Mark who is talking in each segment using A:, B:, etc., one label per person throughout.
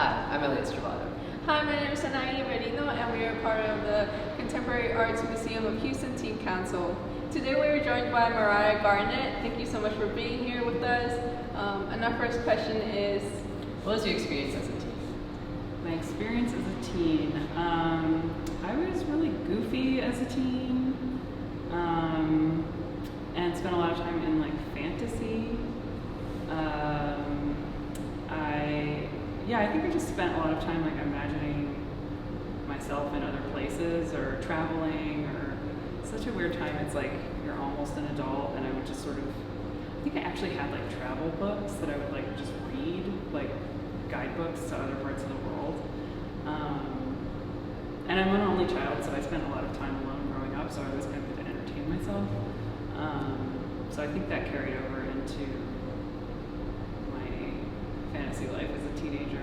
A: Hi, I'm Elliot Stravato.
B: Hi, my name is Sanai Merino, and we are part of the Contemporary Arts Museum of Houston Team Council. Today we are joined by Mariah Garnett. Thank you so much for being here with us. And our first question is,
A: what was your experience as a teen?
C: My experience as a teen, I was really goofy as a teen, and spent a lot of time in like fantasy. I think I just spent a lot of time like imagining myself in other places or traveling, or such a weird time. It's like you're almost an adult, and I would just sort of, I think I actually had like travel books that I would like just read, like guidebooks to other parts of the world. And I'm an only child, so I spent a lot of time alone growing up, so I always kind of had to entertain myself. So I think that carried over into my fantasy life as a teenager.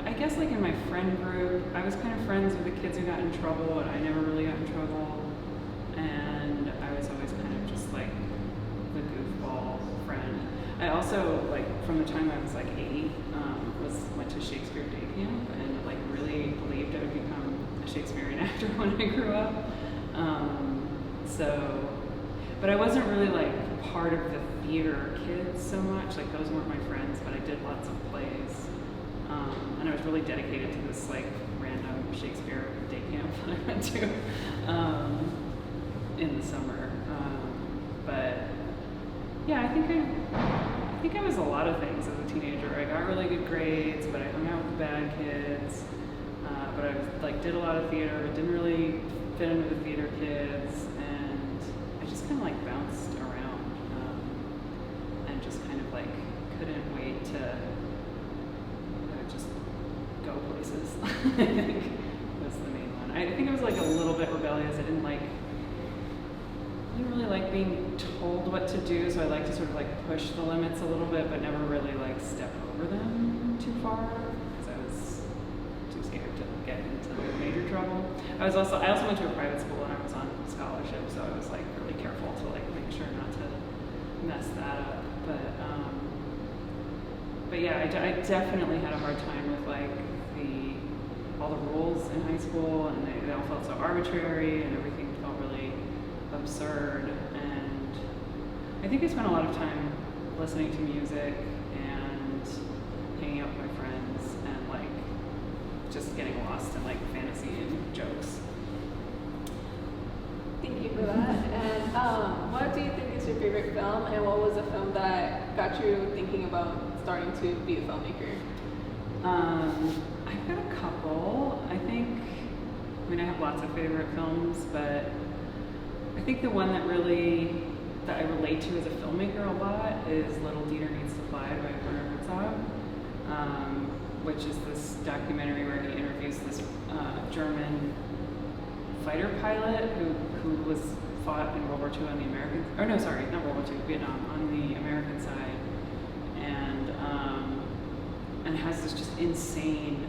C: I guess like in my friend group, I was kind of friends with the kids who got in trouble, and I never really got in trouble. And I was always kind of just like the goofball friend. I also, like, from the time I was like 8, went to Shakespeare day camp, and like really believed I would become a Shakespearean actor when I grew up. But I wasn't really like part of the theater kids so much. Like those weren't my friends, but I did lots of plays. And I was really dedicated to this like random Shakespeare day camp that I went to in the summer. I think I was a lot of things as a teenager. I got really good grades, but I hung out with the bad kids. But I like did a lot of theater, but didn't really fit in with the theater kids, and I just kind of like bounced around, and just kind of like couldn't wait to just go places. I think was the main one. I think I was like a little bit rebellious. I didn't really like being told what to do, so I like to sort of like push the limits a little bit, but never really like step over them too far, because I was too scared to get into major trouble. I also went to a private school, and I was on scholarship, so I was like really careful to like make sure not to mess that up. But yeah, I definitely had a hard time with like all the rules in high school, and they all felt so arbitrary, and everything felt really absurd. And I think I spent a lot of time listening to music and hanging out with my friends, and like just getting lost in like fantasy and jokes.
B: thank you for that. And what do you think is your favorite film, and what was a film that got you thinking about starting to be a filmmaker?
C: I've got a couple. I have lots of favorite films, but I think the one that I relate to as a filmmaker a lot is Little Dieter Needs to Fly by Werner Herzog, which is this documentary where he interviews this German fighter pilot who was fought in World War II on the American, or no, sorry, not World War II, Vietnam, on the American side, and has this just insane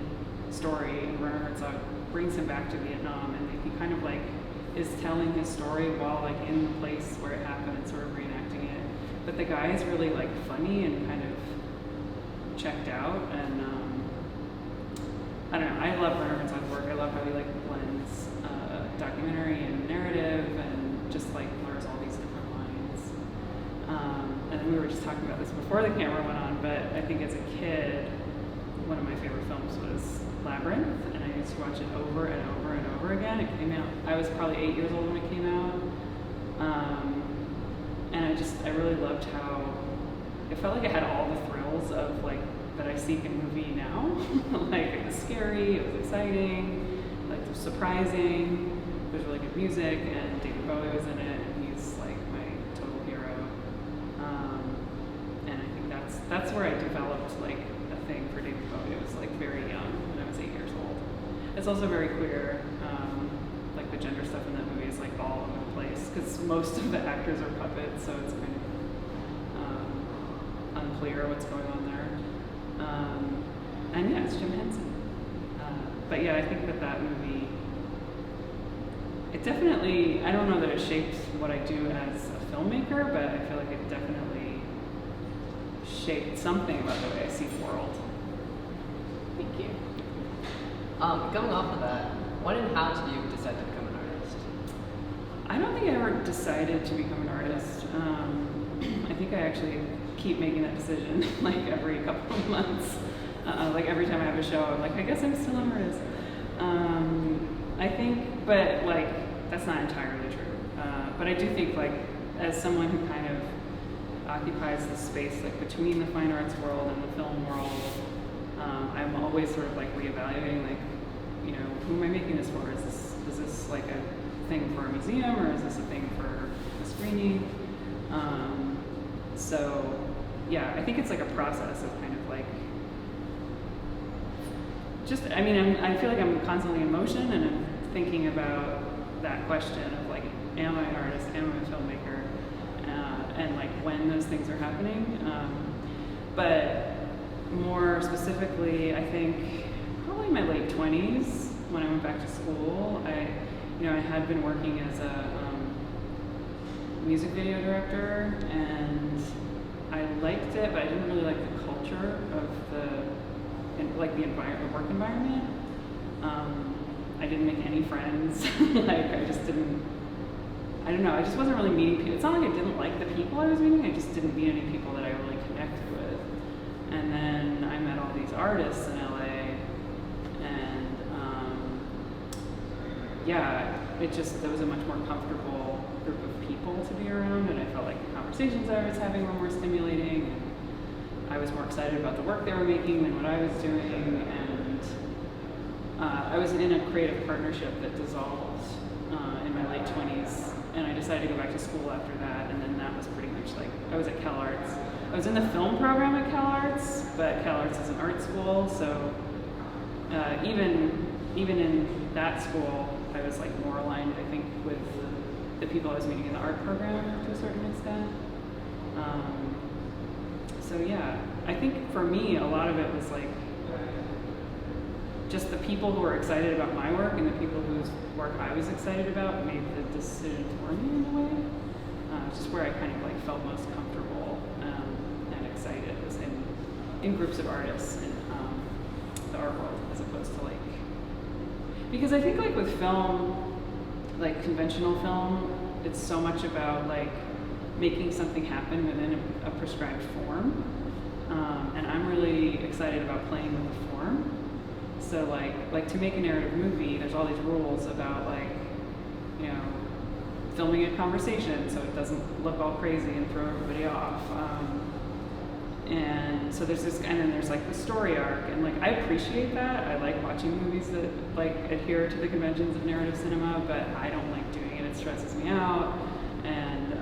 C: story. And Werner Herzog brings him back to Vietnam, and he kind of like is telling his story while like in the place where it happened and sort of reenacting it. But the guy is really like funny and kind of checked out, and I don't know, I love Werner Herzog's work. I love how he like blends documentary and narrative, and just like blurs all these different lines. And then we were just talking about this before the camera went on, but I think as a kid, one of my favorite films was Labyrinth, and I used to watch it over and over and over again. It came out, I was probably 8 years old when it came out, and I really loved how it felt like it had all the thrills of like that I seek in a movie now. Like it was scary, it was exciting, like it was surprising. There's really good music, and David Bowie was in it, and he's like my total hero. And I think that's where I developed like a thing for David Bowie. I was like very young when I was 8 years old. It's also very queer. Like the gender stuff in that movie is like all over the place, because most of the actors are puppets, so it's kind of unclear what's going on there. And yeah, it's Jim Henson. But yeah, I think that movie, it definitely, I don't know that it shaped what I do as a filmmaker, but I feel like it definitely shaped something about the way I see the world.
B: Thank you.
A: Going off of that, when and how did you decide to become an artist?
C: I don't think I ever decided to become an artist. I think I actually keep making that decision like every couple of months. Like every time I have a show, I'm like, I guess I'm still an artist. I think, but like, that's not entirely true. But I do think like, as someone who kind of occupies the space like between the fine arts world and the film world, I'm always sort of like reevaluating like, you know, who am I making this for? Is this like a thing for a museum, or is this a thing for a screening? So yeah, I think it's like a process of kind of like, just, I mean, I feel like I'm constantly in motion, and I'm thinking about that question of like, am I an artist, am I a filmmaker, and like when those things are happening. But more specifically, I think probably in my late 20s, when I went back to school, I had been working as a music video director, and I liked it, but I didn't really like the culture of the work environment. I didn't make any friends. Like I just wasn't really meeting people. It's not like I didn't like the people I was meeting, I just didn't meet any people that I really connected with. And then I met all these artists in LA, and there was a much more comfortable group of people to be around, and I felt like the conversations I was having were more stimulating, and I was more excited about the work they were making than what I was doing, and I was in a creative partnership that dissolved in my late 20s, and I decided to go back to school after that, and then that was pretty much like, I was at CalArts. I was in the film program at CalArts, but CalArts is an art school, so even in that school, I was like more aligned, I think, with the people I was meeting in the art program to a certain extent. So yeah, I think for me, a lot of it was like just the people who were excited about my work and the people whose work I was excited about made the decision for me in a way. Just where I kind of like felt most comfortable and excited was in groups of artists in the art world, as opposed to like, because I think like with film, like conventional film, it's so much about like making something happen within a prescribed form, and I'm really excited about playing with the form. So like to make a narrative movie, there's all these rules about like, you know, filming a conversation so it doesn't look all crazy and throw everybody off. And so there's this, and then there's like the story arc, and like I appreciate that. I like watching movies that like adhere to the conventions of narrative cinema, but I don't like doing it. It stresses me out, and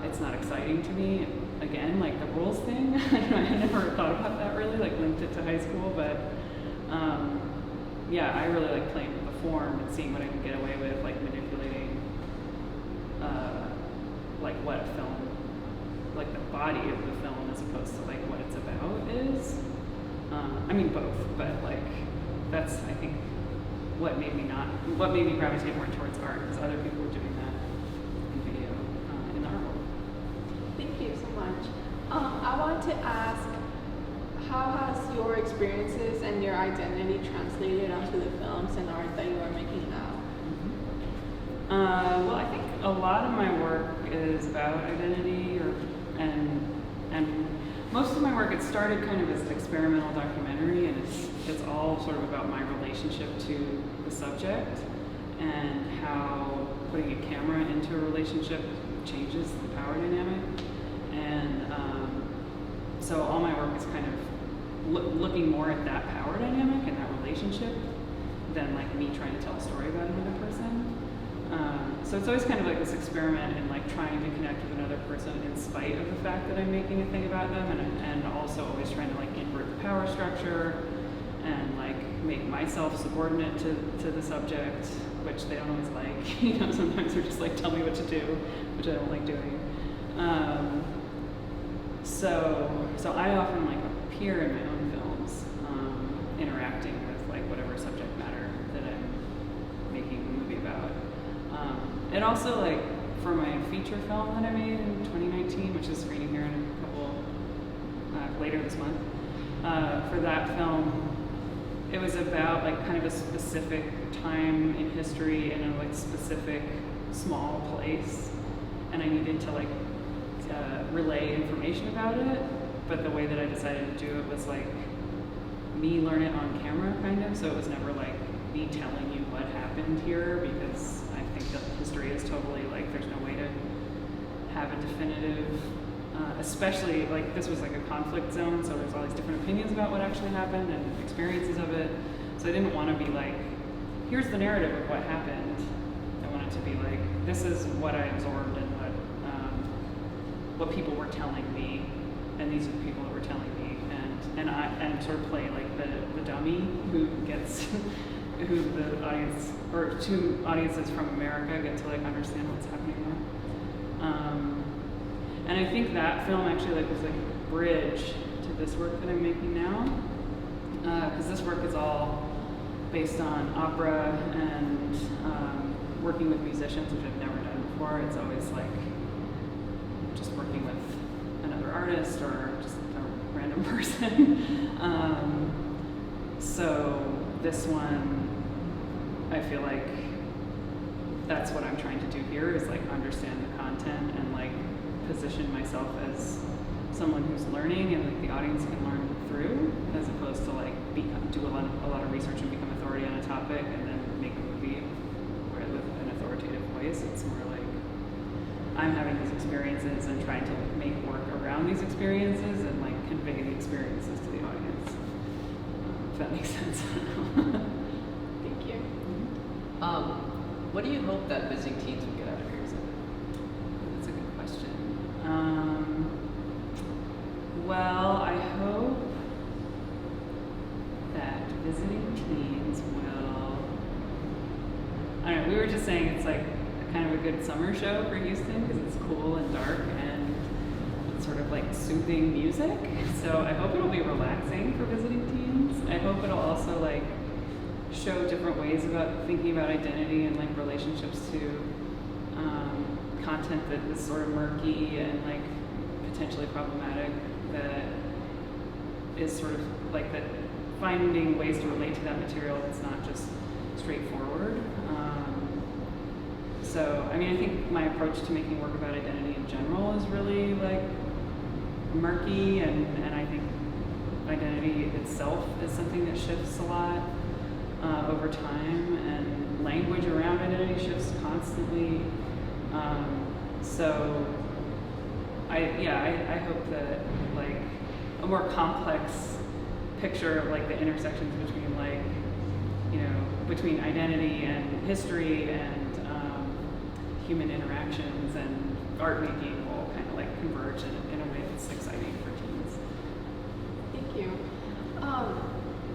C: it's not exciting to me. Again, like the rules thing, I never thought about that really, like linked it to high school, but yeah, I really like playing with the form and seeing what I can get away with, like manipulating like what a film, like the body of the film as opposed to like what it's about is. I mean both, but like that's I think what made me gravitate more towards art, because other people were doing that in video in the art world.
B: Thank you so much. I want to ask, how has your experiences and your identity translated onto the films and art that you are making now?
C: Well, I think a lot of my work is about identity, and most of my work, it started kind of as an experimental documentary, and it's all sort of about my relationship to the subject and how putting a camera into a relationship changes the power dynamic. And so all my work is kind of looking more at that power dynamic and that relationship than like me trying to tell a story about another person. So it's always kind of like this experiment in like trying to connect with another person in spite of the fact that I'm making a thing about them, and also always trying to like invert the power structure and like make myself subordinate to the subject, which they don't always like. You know, sometimes they're just like, tell me what to do, which I don't like doing. So I often like appear in my own films, interacting with like whatever subject matter that I'm making a movie about. And also like for my feature film that I made in 2019, which is screening here in a later this month. For that film, it was about like kind of a specific time in history in a like specific small place, and I needed to like relay information about it, but the way that I decided to do it was like me learn it on camera kind of, so it was never like me telling you what happened here, because I think that history is totally like there's no way to have a definitive, especially like this was like a conflict zone, so there's all these different opinions about what actually happened and experiences of it, so I didn't want to be like, here's the narrative of what happened. I wanted to be like, this is what I absorbed and what people were telling me, and these are the people that were telling me, and sort of play like the dummy who gets who the audience, or two audiences from America get to like understand what's happening there. And I think that film actually like was like a bridge to this work that I'm making now, because this work is all based on opera and working with musicians, which I've never done before. It's always like just working with another artist or just a random person. So this one, I feel like that's what I'm trying to do here, is like understand the content and like position myself as someone who's learning and like the audience can learn through, as opposed to like do a lot of research and become authority on a topic and then make a movie where with an authoritative voice. It's more like I'm having these experiences and trying to make work around these experiences and like convey the experiences to the audience. If that makes sense.
B: Thank you.
A: What do you hope that visiting teens will get out of your exhibit?
C: That's a good question. Well, I hope that visiting teens will, I don't know, we were just saying it's like kind of a good summer show for Houston because it's cool and dark and it's sort of like soothing music. So I hope it'll be relaxing for visiting teens. I hope it'll also like show different ways about thinking about identity and like relationships to content that is sort of murky and like potentially problematic, that is sort of like that, finding ways to relate to that material that's not just straightforward. So, I mean, I think my approach to making work about identity in general is really like murky, and I think identity itself is something that shifts a lot over time, and language around identity shifts constantly. So I hope that like a more complex picture of like the intersections between like, you know, between identity and history and human interactions and art making will kind of like converge in a way that's exciting for teens.
B: Thank you.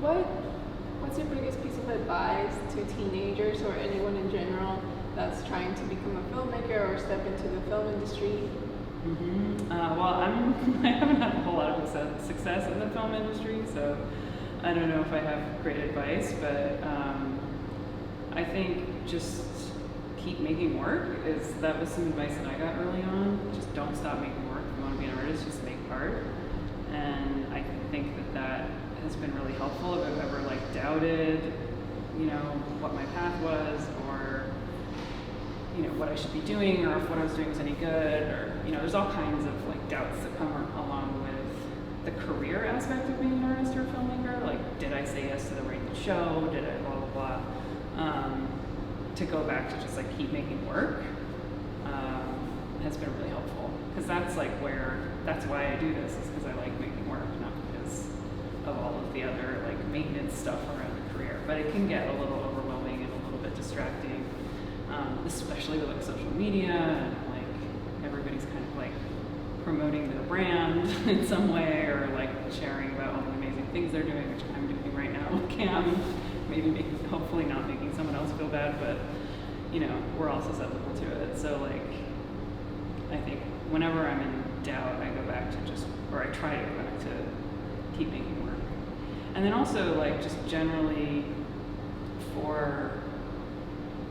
B: What's your biggest piece of advice to teenagers or anyone in general that's trying to become a filmmaker or step into the film industry?
C: Well, I haven't had a whole lot of success in the film industry, so I don't know if I have great advice, but I think just keep making work. That was some advice that I got early on. Just don't stop making work. If you want to be an artist, just make art. And I think that has been really helpful. If I've ever like doubted, you know, what my path was, or you know, what I should be doing, or if what I was doing was any good, or you know, there's all kinds of like doubts that come along with the career aspect of being an artist or a filmmaker. Like, did I say yes to the right show? Did I blah blah blah? To go back to just like keep making work has been really helpful, because that's why I do this, is because I like making work, not because of all of the other like maintenance stuff around the career. But it can get a little overwhelming and a little bit distracting, especially with like social media and like everybody's kind of like promoting their brand in some way, or like sharing about all the amazing things they're doing, which I'm doing right now with CAMH. Maybe hopefully not making someone else feel bad, but you know, we're all susceptible to it. So like, I think whenever I'm in doubt, I go back to I try to go back to keep making work. And then also like just generally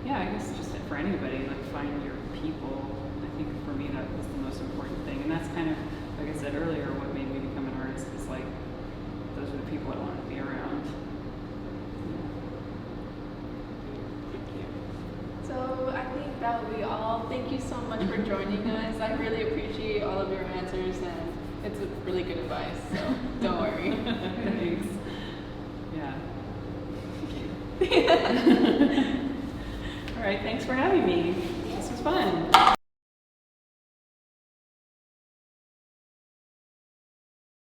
C: I guess just for anybody, like find your people. I think for me that was the most important thing. And that's kind of, like I said earlier, what made me become an artist arts is like, those are the people I want to be around.
B: So I think that would be all. Thank you so much for joining us. I really appreciate all of your answers, and it's a really good advice, so don't worry.
C: Thanks. Yeah. Thank you. All right, thanks for having me. This was fun.